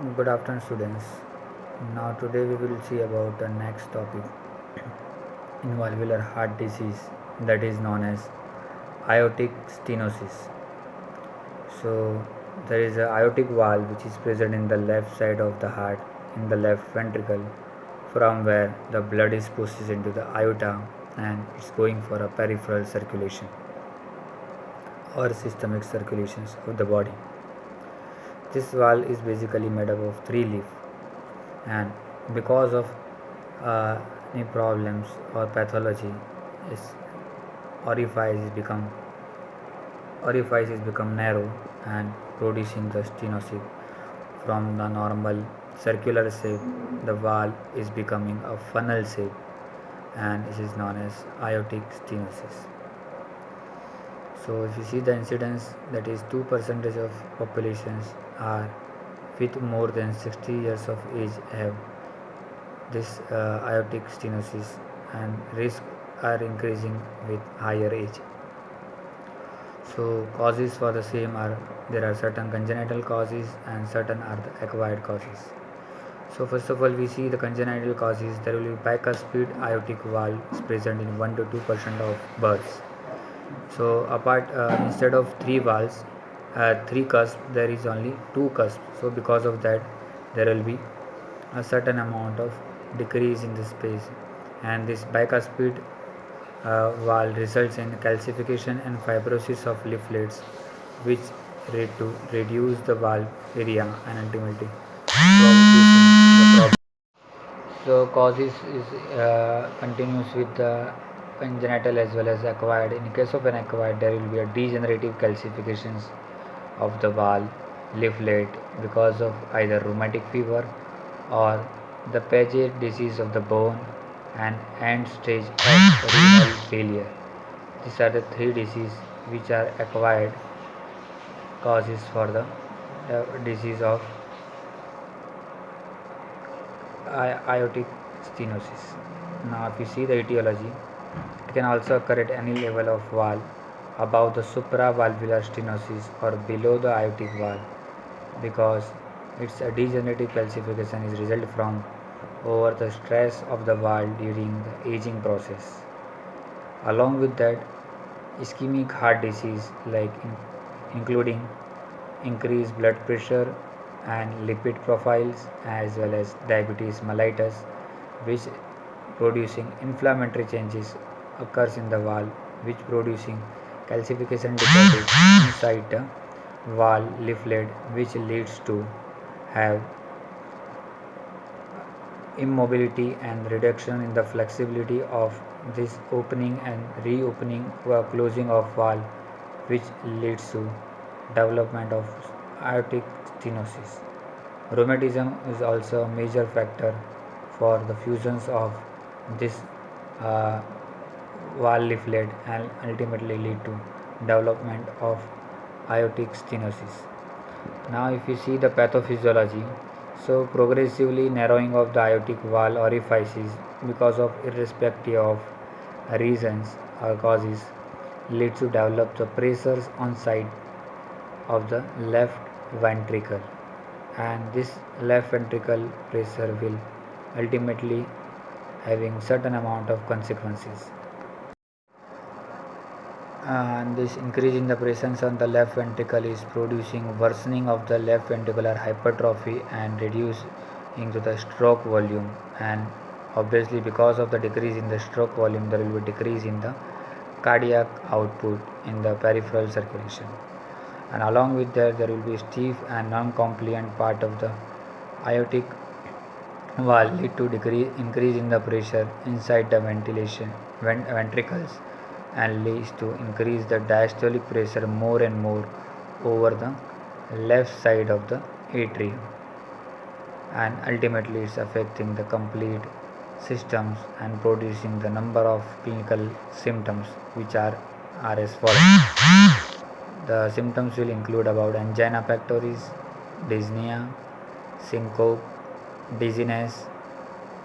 Good afternoon, students. Now, today we will see about the next topic in valvular heart disease that is known as aortic stenosis. So, there is a aortic valve which is present in the left side of the heart in the left ventricle from where the blood is pushed into the aorta and it's going for a peripheral circulation or systemic circulations of the body. This valve is basically made up of three leaves, and because of uh, any problems or pathology, its orifice is become narrow and producing the stenosis from the normal circular shape. The valve is becoming a funnel shape, and this is known as aortic stenosis. So if you see the incidence, that is 2% of populations are with more than 60 years of age have this aortic stenosis, and risk are increasing with higher age. So causes for the same are, there are certain congenital causes and certain are the acquired causes. So first of all, we see the congenital causes. There will be bicuspid aortic valve is present in 1 to 2% of births. So apart instead of three valves, three cusps, there is only two cusps. So because of that, there will be a certain amount of decrease in the space, and this bicuspid valve results in calcification and fibrosis of leaflets, which lead to reduce the valve area and ultimately producing the problem. So causes is continues with the congenital as well as acquired. In case of an acquired, there will be a degenerative calcifications of the valve leaflet because of either rheumatic fever or the Paget disease of the bone and end stage of renal failure. These are the three diseases which are acquired causes for the disease of aortic stenosis. Now, if you see the etiology, it can also occur at any level of valve above the supravalvular stenosis or below the aortic valve, because its a degenerative calcification is result from over the stress of the valve during the aging process. Along with that, ischemic heart disease including increased blood pressure and lipid profiles as well as diabetes mellitus, which producing inflammatory changes occurs in the valve, which producing calcification deposits inside the valve leaflet, which leads to have immobility and reduction in the flexibility of this opening and reopening or closing of valve, which leads to development of aortic stenosis. Rheumatism is also a major factor for the fusions of this uh, valve leaflet and ultimately lead to development of aortic stenosis. Now, if you see the pathophysiology, so progressively narrowing of the aortic valve orifices because of irrespective of reasons or causes leads to develop the pressures on side of the left ventricle, and this left ventricle pressure will ultimately having certain amount of consequences, and this increase in the presence on the left ventricle is producing worsening of the left ventricular hypertrophy and reduce into the stroke volume, and obviously because of the decrease in the stroke volume there will be decrease in the cardiac output in the peripheral circulation, and along with that there will be stiff and non-compliant part of the aortic valve lead to increase in the pressure inside the ventricles and leads to increase the diastolic pressure more and more over the left side of the atrium, and ultimately it's affecting the complete systems and producing the number of clinical symptoms which are as follows. The symptoms will include about angina pectoris, dyspnea, syncope, dizziness,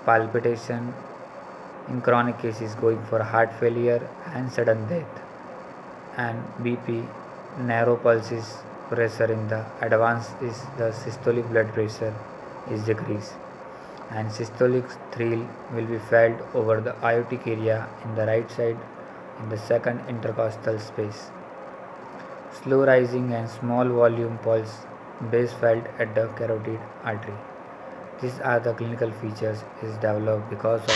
palpitation, in chronic cases going for heart failure and sudden death, and BP, narrow pulses, pressure in the advance is the systolic blood pressure is decreased, and systolic thrill will be felt over the aortic area in the right side in the second intercostal space. Slow rising and small volume pulse base felt at the carotid artery. These are the clinical features is developed because of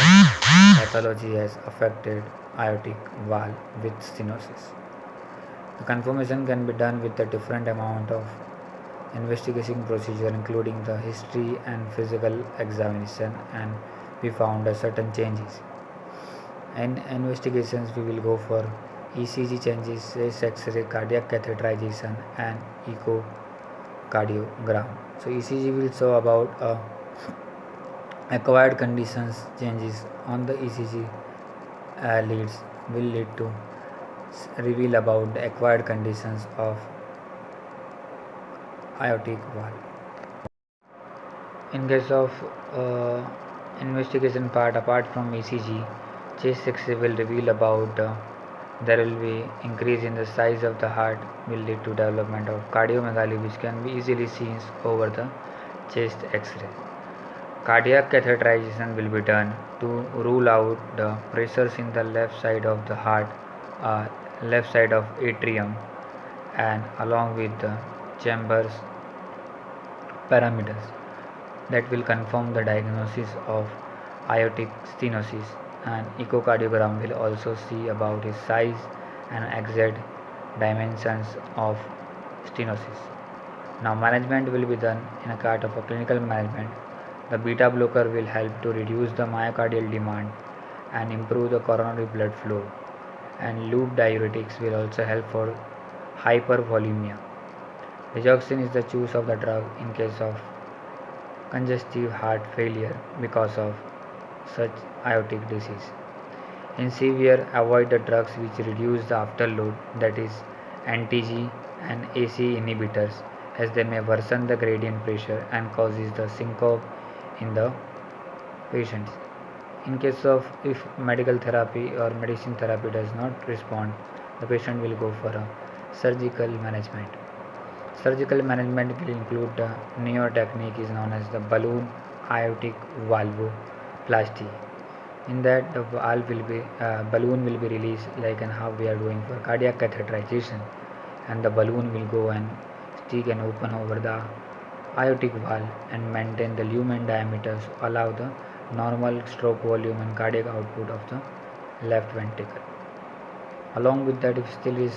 pathology has affected aortic valve with stenosis. The confirmation can be done with a different amount of investigation procedure including the history and physical examination, and we found a certain changes. In investigations we will go for ECG changes, chest X-ray, cardiac catheterization and echocardiogram. So ECG will show about acquired conditions changes on the ECG leads will lead to reveal about the acquired conditions of aortic valve. In case of investigation part, apart from ECG, chest X-ray will reveal about there will be increase in the size of the heart will lead to development of cardiomegaly, which can be easily seen over the chest X-ray. Cardiac catheterization will be done to rule out the pressures in the left side of the heart, left side of atrium, and along with the chambers parameters that will confirm the diagnosis of aortic stenosis, and echocardiogram will also see about its size and exact dimensions of stenosis. Now management will be done in a part of a clinical management. The beta blocker will help to reduce the myocardial demand and improve the coronary blood flow, and loop diuretics will also help for hypervolemia. Digoxin is the choice of the drug in case of congestive heart failure because of such aortic disease. In severe, avoid the drugs which reduce the afterload, that is NTG and AC inhibitors, as they may worsen the gradient pressure and causes the syncope in the patients. In case of if medical therapy or medicine therapy does not respond, the patient will go for a surgical management. Surgical management will include the neo technique is known as the balloon aortic valvoplasty. In that the valve will be balloon will be released like and how we are doing for cardiac catheterization, and the balloon will go and stick and open over the aortic valve and maintain the lumen diameter to allow the normal stroke volume and cardiac output of the left ventricle. Along with that, if still is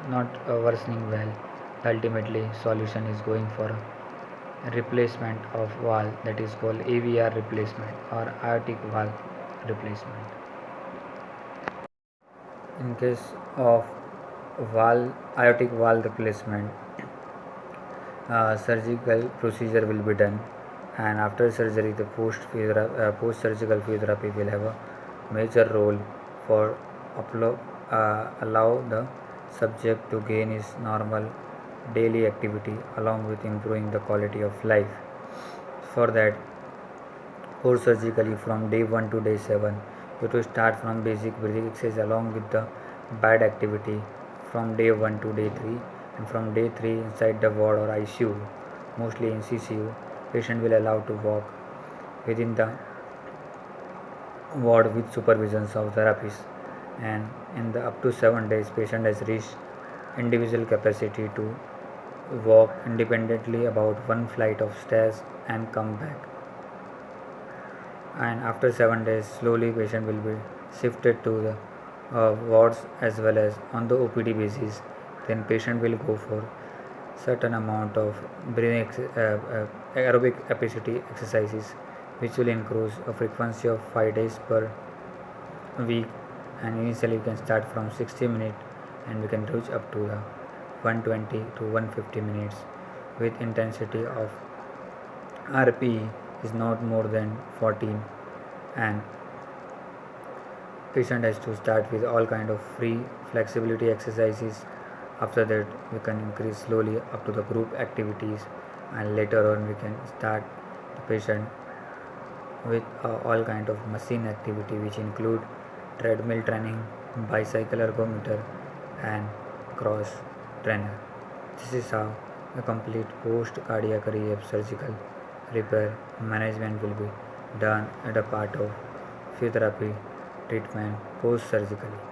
not worsening well, ultimately solution is going for a replacement of valve, that is called AVR replacement or aortic valve replacement. In case of valve aortic valve replacement, surgical procedure will be done, and after surgery the post surgical physiotherapy will have a major role for allow the subject to gain his normal daily activity along with improving the quality of life. For that, post surgically from day 1 to day 7, you to start from basic breathing exercise along with the bad activity from day 1 to day 3, and from day 3 inside the ward or ICU, mostly in CCU, patient will allow to walk within the ward with supervisions of therapists, and in the up to 7 days patient has reached individual capacity to walk independently about one flight of stairs and come back. And after 7 days slowly patient will be shifted to the wards as well as on the OPD basis. Then patient will go for certain amount of breathing aerobic capacity exercises, which will increase a frequency of 5 days per week, and initially we can start from 60 minutes and we can reach up to the 120 to 150 minutes with intensity of RPE is not more than 14, and patient has to start with all kind of free flexibility exercises. After that we can increase slowly up to the group activities, and later on we can start the patient with all kind of machine activity which include treadmill training, bicycle ergometer and cross trainer. This is how A complete post cardiac rehab surgical repair management will be done as a part of physiotherapy treatment post surgically.